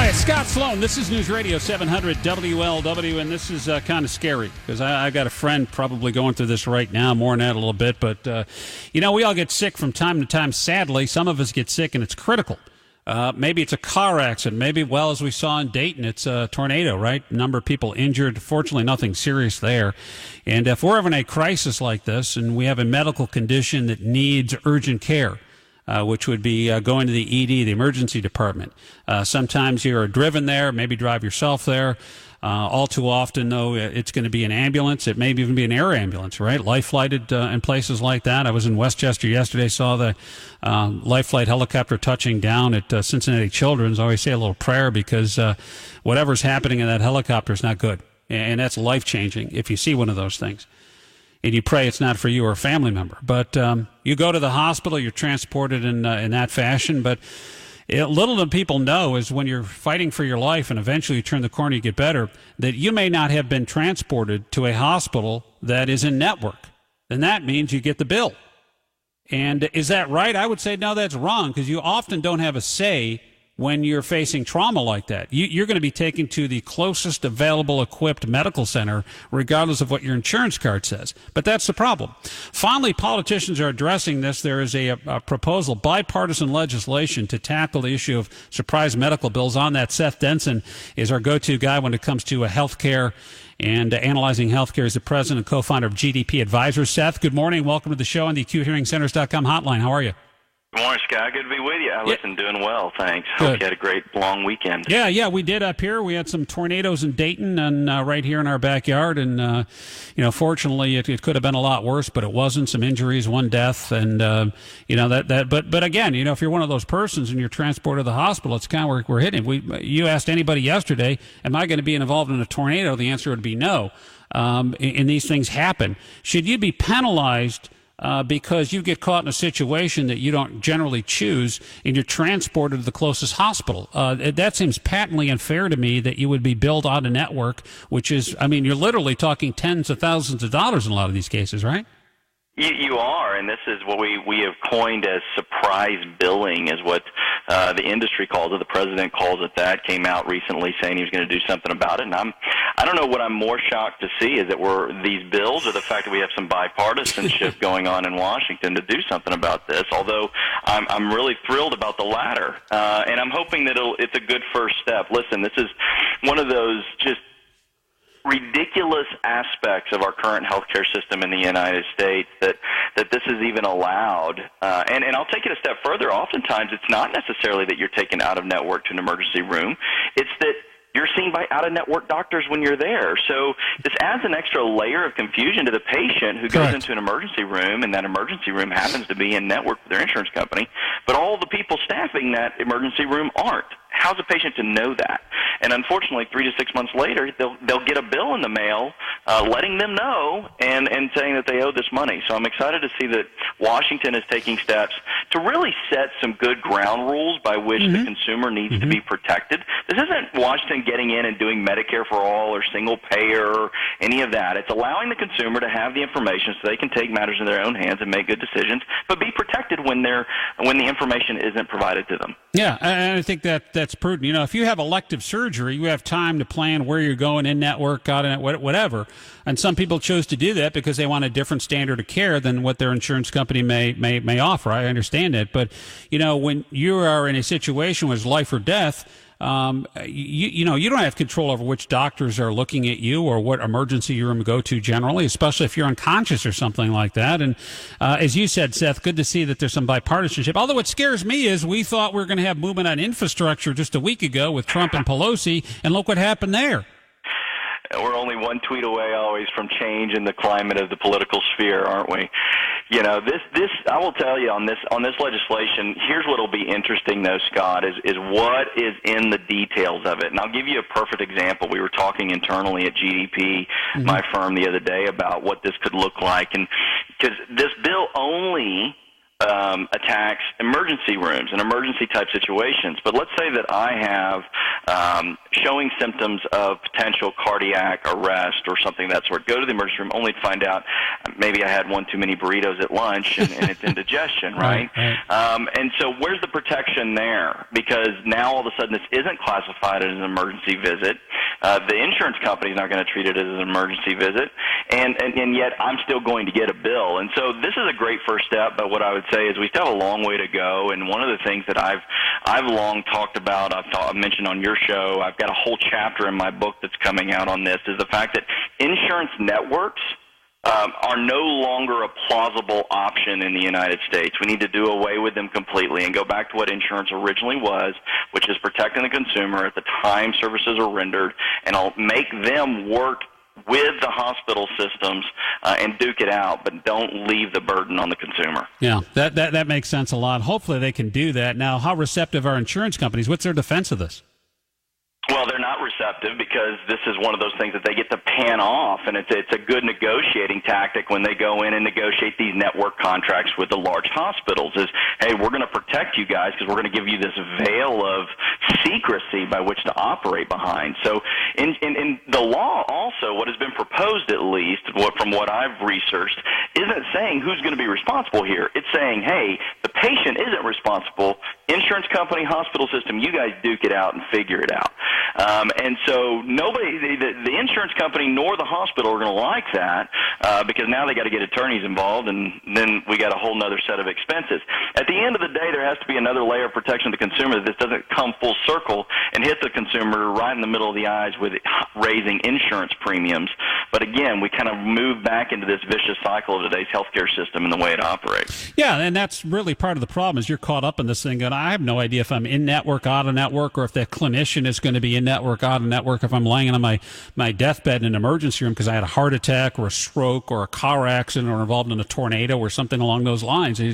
Hi, it's Scott Sloan. This is Newsradio 700 WLW, and this is kind of scary because I've got a friend probably going through this right now, more than that a little bit. But, we all get sick from time to time. Sadly, some of us get sick, and it's critical. Maybe it's a car accident. Maybe, as we saw in Dayton, it's a tornado, right? A number of people injured. Fortunately, nothing serious there. And if we're having a crisis like this and we have a medical condition that needs urgent care, which would be going to the ED, the emergency department. Sometimes you're driven there, maybe drive yourself there. All too often, though, it's going to be an ambulance. It may even be an air ambulance, right? Life flighted in places like that. I was in Westchester yesterday, saw the life flight helicopter touching down at Cincinnati Children's. I always say a little prayer because whatever's happening in that helicopter is not good. And that's life-changing if you see one of those things. And you pray it's not for you or a family member. But you go to the hospital, you're transported in that fashion. But little do people know is when you're fighting for your life and eventually you turn the corner, you get better, that you may not have been transported to a hospital that is in network. And that means you get the bill. And is that right? I would say, no, that's wrong, because you often don't have a say when you're facing trauma like that. You're going to be taken to the closest available equipped medical center, regardless of what your insurance card says. But that's the problem. Finally, politicians are addressing this. There is a proposal, bipartisan legislation, to tackle the issue of surprise medical bills. On that, Seth Denson is our go-to guy when it comes to health care and analyzing healthcare. Is the president and co-founder of GDP Advisors. Seth, good morning. Welcome to the show on the AcuteHearingCenters.com hotline. How are you? Good morning, Scott. Good to be with you. Listen, doing well, thanks. Good. Hope you had a great long weekend. Yeah, we did up here. We had some tornadoes in Dayton and right here in our backyard, and fortunately, it could have been a lot worse, but it wasn't. Some injuries, one death, and But again, if you're one of those persons and you're transported to the hospital, it's kind of where we're hitting. You asked anybody yesterday, "Am I going to be involved in a tornado?" The answer would be no. And these things happen. Should you be penalized because you get caught in a situation that you don't generally choose and you're transported to the closest hospital? That seems patently unfair to me, that you would be billed on a network, which is, you're literally talking tens of thousands of dollars in a lot of these cases, right? You are, and this is what we have coined as surprise billing, is what the industry calls it. The president calls it that. Came out recently saying he was going to do something about it, and I don't know what I'm more shocked to see, is that these bills, or the fact that we have some bipartisanship going on in Washington to do something about this. Although I'm really thrilled about the latter, and I'm hoping that it's a good first step. Listen, this is one of those just ridiculous aspects of our current healthcare system in the United States that this is even allowed. And I'll take it a step further. Oftentimes, it's not necessarily that you're taken out of network to an emergency room. It's that you're seen by out-of-network doctors when you're there. So this adds an extra layer of confusion to the patient who goes into an emergency room, and that emergency room happens to be in network with their insurance company, but all the people staffing that emergency room aren't. How's a patient to know that? And unfortunately, 3 to 6 months later, they'll get a bill in the mail letting them know and saying that they owe this money. So I'm excited to see that Washington is taking steps to really set some good ground rules by which the consumer needs to be protected. This isn't Washington getting in and doing Medicare for all or single payer or any of that. It's allowing the consumer to have the information so they can take matters in their own hands and make good decisions, but be protected when the information isn't provided to them. Yeah, and I think that's prudent. If you have elective surgery, you have time to plan where you're going, in network, out of network, whatever. And some people chose to do that because they want a different standard of care than what their insurance company may offer. I understand it, but when you are in a situation where it's life or death, you don't have control over which doctors are looking at you or what emergency room to go to generally, especially if you're unconscious or something like that. And as you said, Seth, good to see that there's some bipartisanship. Although what scares me is we thought we were going to have movement on infrastructure just a week ago with Trump and Pelosi, and look what happened there. We're only one tweet away always from change in the climate of the political sphere, aren't we? This I will tell you on this legislation, here's what'll be interesting though, Scott, is what is in the details of it. And I'll give you a perfect example. We were talking internally at GDP, my firm, the other day about what this could look like, and because this bill only attacks emergency rooms and emergency type situations. But let's say that I have showing symptoms of potential cardiac arrest or something of that sort. Go to the emergency room only to find out maybe I had one too many burritos at lunch and it's indigestion, right? And so where's the protection there? Because now all of a sudden this isn't classified as an emergency visit. The insurance company's not going to treat it as an emergency visit, and yet I'm still going to get a bill. And so this is a great first step, but what I would say is we still have a long way to go. And one of the things that I've long talked about, I've mentioned on your show, I've got a whole chapter in my book that's coming out on this, is the fact that insurance networks are no longer a plausible option in the United States. We need to do away with them completely and go back to what insurance originally was, which is protecting the consumer at the time services are rendered, and I'll make them work with the hospital systems and duke it out, but don't leave the burden on the consumer. Yeah, that makes sense a lot. Hopefully they can do that. Now, how receptive are insurance companies? What's their defense of this? Well, they're not receptive because this is one of those things that they get to pan off, and it's a good negotiating tactic when they go in and negotiate these network contracts with the large hospitals is, hey, we're going to protect you guys because we're going to give you this veil of secrecy by which to operate behind. So in the law also, what has been proposed at least, from what I've researched, isn't saying who's going to be responsible here. It's saying, hey, the patient isn't responsible. Insurance company, hospital system, you guys duke it out and figure it out. And so nobody, the insurance company nor the hospital are going to like that because now they got to get attorneys involved, and then we got a whole other set of expenses. At the end of the day, there has to be another layer of protection of the consumer that this doesn't come full circle and hit the consumer right in the middle of the eyes with raising insurance premiums. But again, we kind of move back into this vicious cycle of today's healthcare system and the way it operates. Yeah, and that's really part of the problem is you're caught up in this thing, and I have no idea if I'm in-network, out-of-network, or if that clinician is going to be in-network, out-of-network, if I'm laying on my deathbed in an emergency room because I had a heart attack or a stroke or a car accident or involved in a tornado or something along those lines. And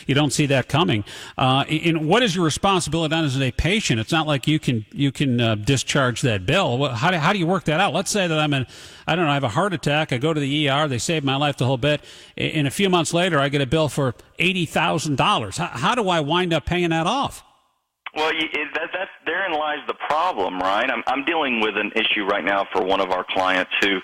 you don't see that coming. And what is your responsibility as a patient? It's not like you can discharge that bill. How do you work that out? Let's say that I have a heart attack. I go to the ER. They save my life the whole bit. And a few months later, I get a bill for $80,000. How do I wind up paying that off? Well, therein lies the problem, right? I'm dealing with an issue right now for one of our clients who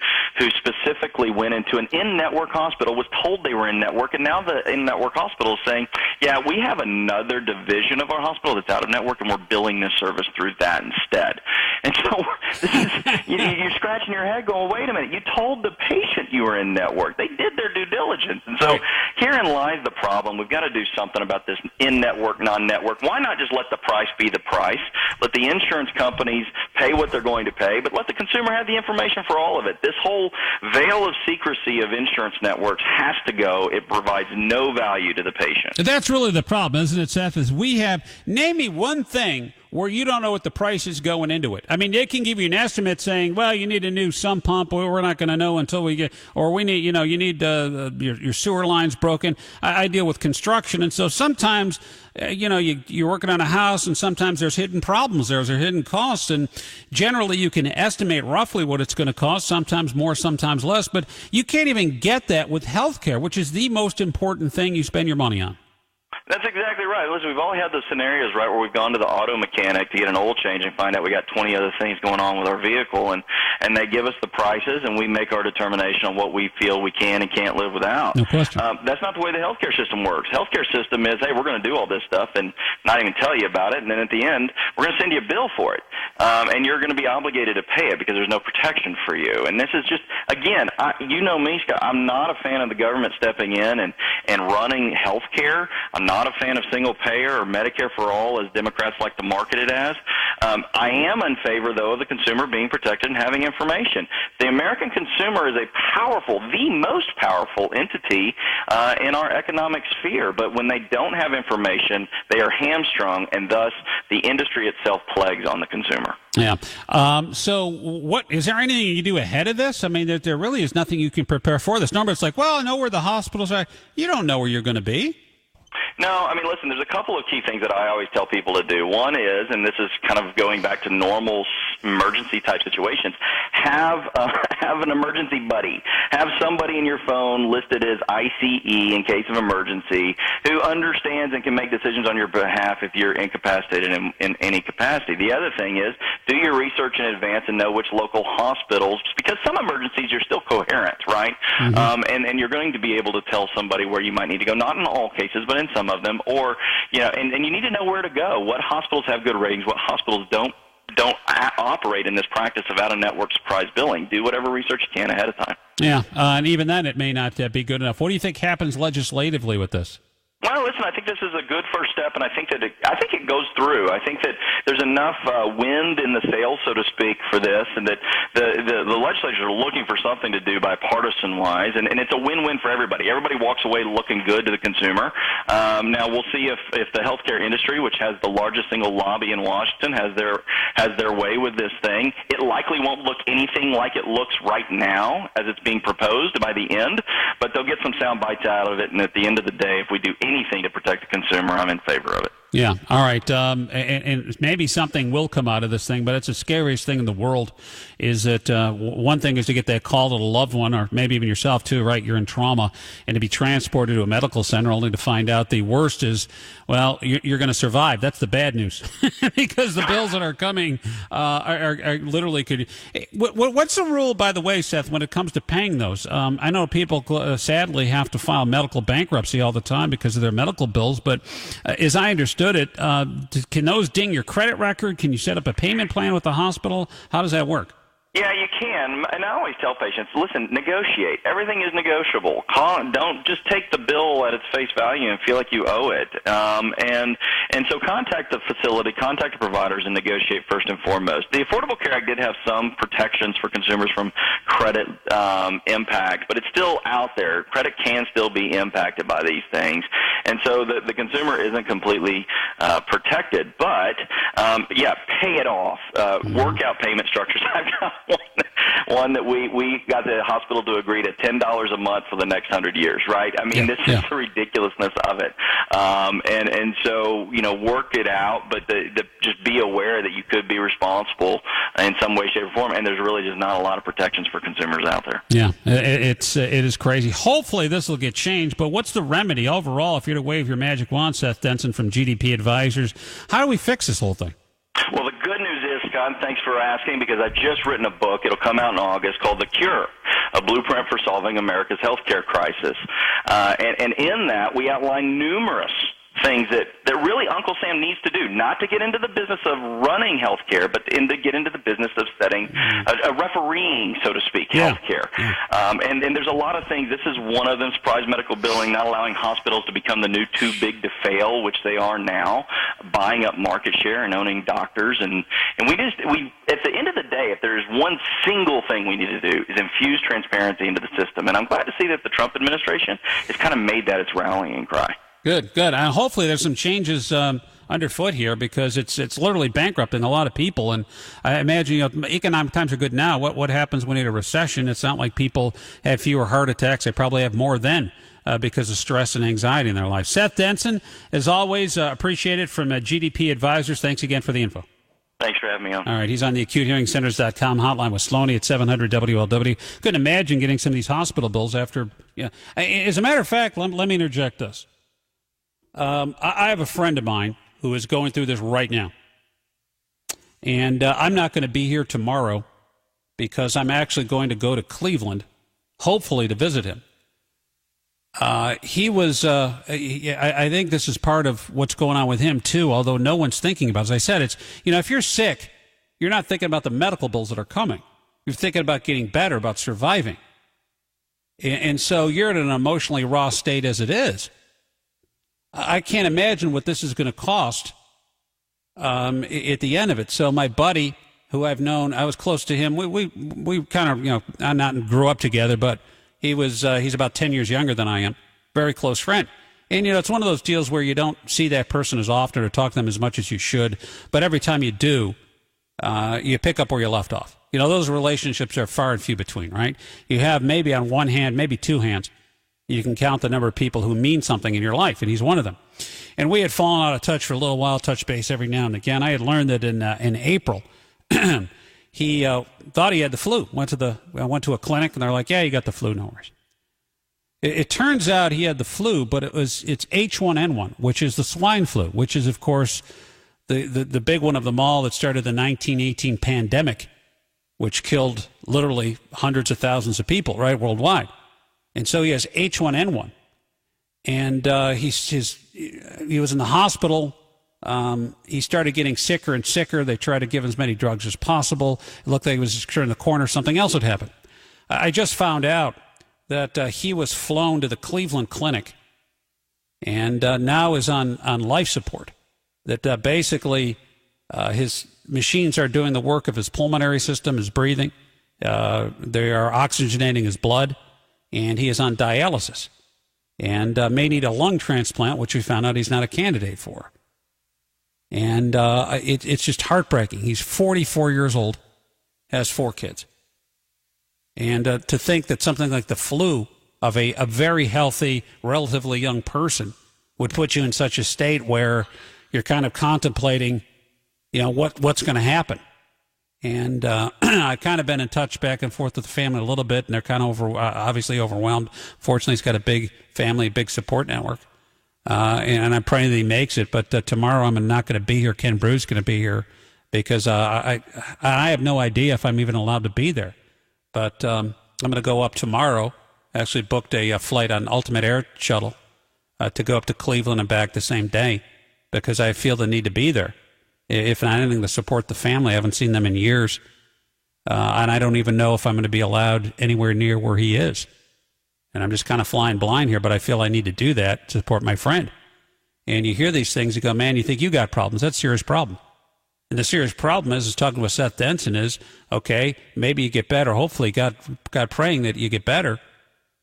specifically went into an in-network hospital, was told they were in-network, and now the in-network hospital is saying, yeah, we have another division of our hospital that's out-of-network, and we're billing this service through that instead. And so this is, you're scratching your head going, wait a minute, you told the patient you were in-network. They did their due diligence. And so herein lies the problem. We've got to do something about this in-network, non-network. Why not just let the price be the price? Let the insurance companies pay what they're going to pay, but let the consumer have the information for all of it. This whole veil of secrecy of insurance networks has to go. It provides no value to the patient. That's really the problem, isn't it, Seth? Is name me one thing where you don't know what the price is going into it. I mean, they can give you an estimate saying, well, you need a new sump pump, or we're not going to know until we get, or we need, you need your sewer lines broken. I deal with construction, and so sometimes, you're working on a house, and sometimes there's hidden problems there's hidden costs, and generally you can estimate roughly what it's going to cost, sometimes more, sometimes less, but you can't even get that with healthcare, which is the most important thing you spend your money on. That's exactly right. Listen, we've all had those scenarios, right, where we've gone to the auto mechanic to get an oil change and find out we got 20 other things going on with our vehicle, and they give us the prices, and we make our determination on what we feel we can and can't live without. No question. That's not the way the healthcare system works. Healthcare system is, hey, we're going to do all this stuff and not even tell you about it, and then at the end, we're going to send you a bill for it, and you're going to be obligated to pay it because there's no protection for you. And this is just, again, you know me, Scott, I'm not a fan of the government stepping in and running healthcare. I'm not a fan of single payer or Medicare for all, as Democrats like to market it as. I am in favor, though, of the consumer being protected and having information. The American consumer is the most powerful entity in our economic sphere. But when they don't have information, they are hamstrung, and thus the industry itself plagues on the consumer. Yeah. So is there anything you do ahead of this? I mean, there really is nothing you can prepare for this. Normally it's like, well, I know where the hospitals are. You don't know where you're going to be. No, I mean, listen, there's a couple of key things that I always tell people to do. One is, and this is kind of going back to normal emergency type situations, have an emergency buddy. Have somebody in your phone listed as ICE in case of emergency who understands and can make decisions on your behalf if you're incapacitated in any capacity. The other thing is do your research in advance and know which local hospitals, because some emergencies you're still coherent, right? And you're going to be able to tell somebody where you might need to go, not in all cases, but in some of them, or, and you need to know where to go. What hospitals have good ratings, what hospitals don't operate in this practice of out-of-network surprise billing. Do whatever research you can ahead of time. Yeah, and even then it may not be good enough. What do you think happens legislatively with this? Well, listen, I think this is a good first step, and I think it goes through. I think that there's enough wind in the sails, so to speak, for this, and that the legislatures are looking for something to do bipartisan-wise, and it's a win-win for everybody. Everybody walks away looking good to the consumer. Now we'll see if the healthcare industry, which has the largest single lobby in Washington, has their way with this thing. It likely won't look anything like it looks right now as it's being proposed by the end, but they'll get some sound bites out of it, and at the end of the day, if we do anything to protect the consumer, I'm in favor of it. Yeah, all right. And maybe something will come out of this thing, but it's the scariest thing in the world is that one thing is to get that call to a loved one, or maybe even yourself too, right? You're in trauma, and to be transported to a medical center only to find out the worst is, well, you're going to survive. That's the bad news because the bills that are coming are literally could. What's the rule, by the way, Seth, when it comes to paying those? I know people sadly have to file medical bankruptcy all the time because of their medical bills, but as I understand it, can those ding your credit record? Can you set up a payment plan with the hospital? How does that work? Yeah, you can, and I always tell patients, listen, negotiate. Everything is negotiable. Don't just take the bill at its face value and feel like you owe it. And so contact the facility, contact the providers, and negotiate first and foremost. The Affordable Care Act did have some protections for consumers from credit impact, but it's still out there. Credit can still be impacted by these things, and so the consumer isn't completely protected. But, pay it off. Work out payment structures. I've got one that we got the hospital to agree to $10 a month for the next 100 years, right? I mean, this is the ridiculousness of it. And so, work it out, but just be aware that you could be responsible in some way, shape, or form, and there's really just not a lot of protections for consumers out there. Yeah, it is crazy. Hopefully this will get changed, but what's the remedy overall if you're to wave your magic wand, Seth Denson from GDP Advisors? How do we fix this whole thing? Well, the good news is, Scott, thanks for asking, because I've just written a book. It'll come out in August called The Cure, a blueprint for solving America's healthcare crisis. And in that, we outline numerous things that really Uncle Sam needs to do, not to get into the business of running healthcare, but to get into the business of setting a refereeing, so to speak, healthcare. And there's a lot of things. This is one of them: surprise medical billing, not allowing hospitals to become the new too big to fail, which they are now, buying up market share and owning doctors. And we at the end of the day, if there's one single thing we need to do, is infuse transparency into the system. And I'm glad to see that the Trump administration has kind of made that its rallying cry. Good. Hopefully there's some changes underfoot here, because it's literally bankrupting a lot of people. And I imagine economic times are good now. What happens when you have a recession? It's not like people have fewer heart attacks. They probably have more then because of stress and anxiety in their life. Seth Denson, as always, appreciate it, from GDP Advisors. Thanks again for the info. Thanks for having me on. All right, he's on the AcuteHearingCenters.com hotline with Sloan at 700 WLW. Couldn't imagine getting some of these hospital bills after. Yeah. As a matter of fact, let me interject this. I have a friend of mine who is going through this right now. And I'm not going to be here tomorrow because I'm actually going to go to Cleveland, hopefully to visit him. He was, I think this is part of what's going on with him too, although no one's thinking about it. As I said, it's, if you're sick, you're not thinking about the medical bills that are coming. You're thinking about getting better, about surviving. And so you're in an emotionally raw state as it is. I can't imagine what this is going to cost at the end of it. So my buddy, who I've known, I was close to him. We kind of, not grew up together, but he's about 10 years younger than I am. Very close friend. And, it's one of those deals where you don't see that person as often or talk to them as much as you should. But every time you do, you pick up where you left off. Those relationships are far and few between, right? You have maybe on one hand, maybe two hands, you can count the number of people who mean something in your life, and he's one of them. And we had fallen out of touch for a little while, touch base every now and again. I had learned that in April, he thought he had the flu. Went to a clinic, and they're like, "Yeah, you got the flu, no worries." It turns out he had the flu, but it's H1N1, which is the swine flu, which is, of course, the big one of them all that started the 1918 pandemic, which killed literally hundreds of thousands of people, right, worldwide. And so he has H1N1. And he was in the hospital. He started getting sicker and sicker. They tried to give him as many drugs as possible. It looked like he was just turning the corner. Something else had happened. I just found out that he was flown to the Cleveland Clinic and now is on life support. That basically his machines are doing the work of his pulmonary system, his breathing. They are oxygenating his blood, and he is on dialysis and may need a lung transplant, which we found out he's not a candidate for. And it's just heartbreaking. He's 44 years old, has 4 kids. And to think that something like the flu of a very healthy, relatively young person would put you in such a state where you're kind of contemplating, what's going to happen. And I've kind of been in touch back and forth with the family a little bit, and they're kind of obviously overwhelmed. Fortunately, he's got a big family, big support network. And I'm praying that he makes it. But tomorrow I'm not going to be here. Ken Brew's going to be here because I have no idea if I'm even allowed to be there. But I'm going to go up tomorrow. Actually booked a flight on Ultimate Air Shuttle to go up to Cleveland and back the same day because I feel the need to be there. If not anything, to support the family. I haven't seen them in years. And I don't even know if I'm going to be allowed anywhere near where he is. And I'm just kind of flying blind here, but I feel I need to do that to support my friend. And you hear these things, you go, man, you think you got problems. That's a serious problem. And the serious problem is talking with Seth Denson is, okay, maybe you get better. Hopefully, God praying that you get better,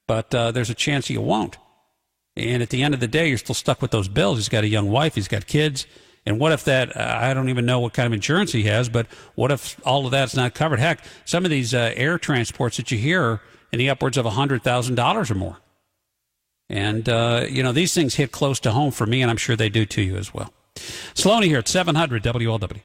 but there's a chance you won't. And at the end of the day, you're still stuck with those bills. He's got a young wife. He's got kids. And what if that, I don't even know what kind of insurance he has, but what if all of that's not covered? Heck, some of these air transports that you hear are in the upwards of $100,000 or more. And, these things hit close to home for me, and I'm sure they do to you as well. Sloan here at 700 WLW.